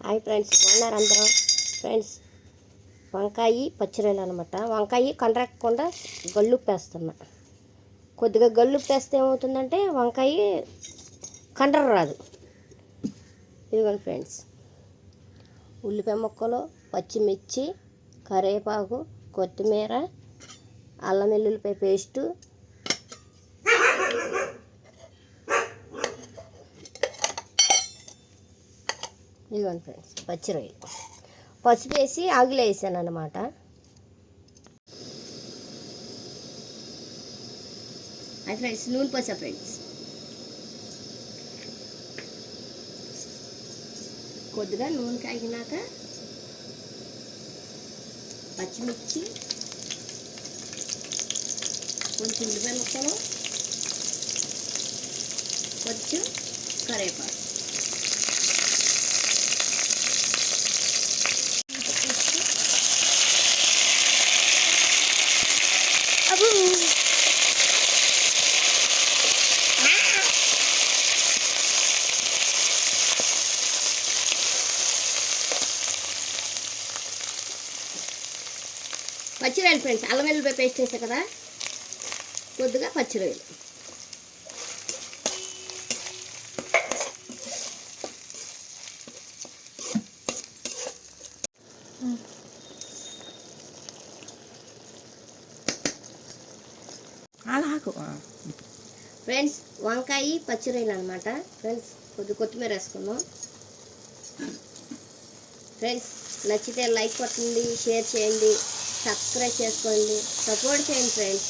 Hi friends, బాగున్నారు అందరం. Friends, వంకాయ పచ్చిరొయ్యలు అనమాట. వంకాయ కండ్రకుండా గల్లుప్పేస్తున్నా. కొద్దిగా గల్లుప్పేస్తే ఏమవుతుందంటే వంకాయ కండ్ర రాదు. ఇదిగోండి ఫ్రెండ్స్, ఉల్లిపాయ ముక్కలు, పచ్చిమిర్చి, కరివేపాకు, కొత్తిమీర, అల్లం వెల్లుల్లిపాయ పేస్టు, ఇదిగోండి ఫ్రెండ్స్ పచ్చిరొయ్యలు, పసుపు వేసి ఆగిలో వేసాను అనమాట. అది ఫ్రెండ్స్ నూనె పోసా ఫ్రెండ్స్. కొద్దిగా నూనె కాగినాక పచ్చిమిర్చి, కొంచెం ఉల్లిపాయ ముక్కలు, కొంచెం కరివేపాకు, పచ్చిరొయ్యలు ఫ్రెండ్స్. అల్లం వెల్లుల్లిపాయ పేస్ట్ వేసా కదా, కొద్దిగా పచ్చిరొయ్యలు, ఫ్రెండ్స్ వంకాయ పచ్చిరొయ్యలు అనమాట. ఫ్రెండ్స్ కొద్ది కొత్తిమీర వేసుకుందాం. ఫ్రెండ్స్ నచ్చితే లైక్ కొట్టండి, షేర్ చేయండి, సబ్స్క్రైబ్ చేసుకోండి, సపోర్ట్ చేయండి ఫ్రెండ్స్.